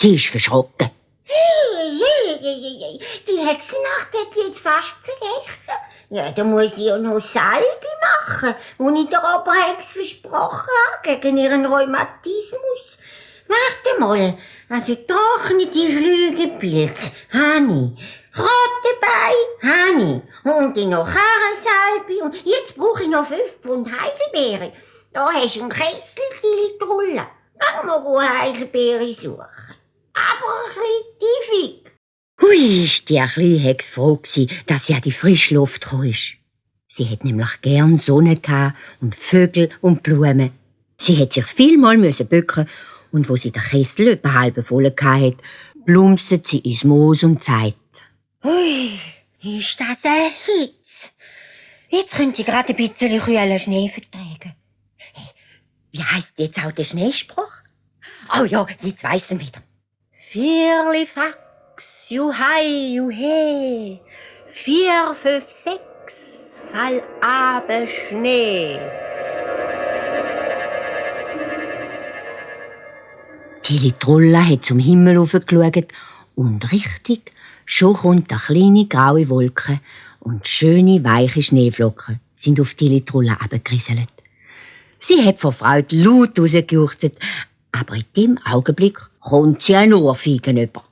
Sie ist verschrocken. Die Hexennacht hat ich jetzt fast vergessen. Ja, da muss ich ja noch Salbe machen, die ich der Oberhex versprochen habe, gegen ihren Rheumatismus. Warte mal, also trocknete Flügelpilz, habe ich. Rottenbein, habe ich. Und noch Karrensalbe. Und jetzt brauche ich noch 5 Pfund Heidelbeere. Da hast du einen Kessel, Tilitrulla. Geh mal Heidelbeere suchen. Aber ein bisschen tiefig. Hui, ist die kleine Hexe froh gsi, dass sie an die frische Luft gekommen ist. Sie hat nämlich gern Sonne gehabt und Vögel und Blumen. Sie hat sich vielmal bücken und wo sie den Kessel etwa halb voll hatte, plumpset sie ins Moos und sagt: Ui, ist das eine Hitze? Jetzt könnte ich gerade ein bisschen kühlen Schnee vertragen. Hey, wie heisst jetzt auch der Schneespruch? Oh ja, jetzt weiss ich wieder. Vierlifax, juhei, juhe, 4, 5, 6, fall abe Schnee. Tilitrulla hat zum Himmel hochgeschaut und richtig, schon kommt eine kleine graue Wolke und schöne, weiche Schneeflocken sind auf Tilitrulla herabgerieselt. Sie hat vor Freude laut rausgejuchzt, aber in dem Augenblick kommt sie eine Ohrfeige über.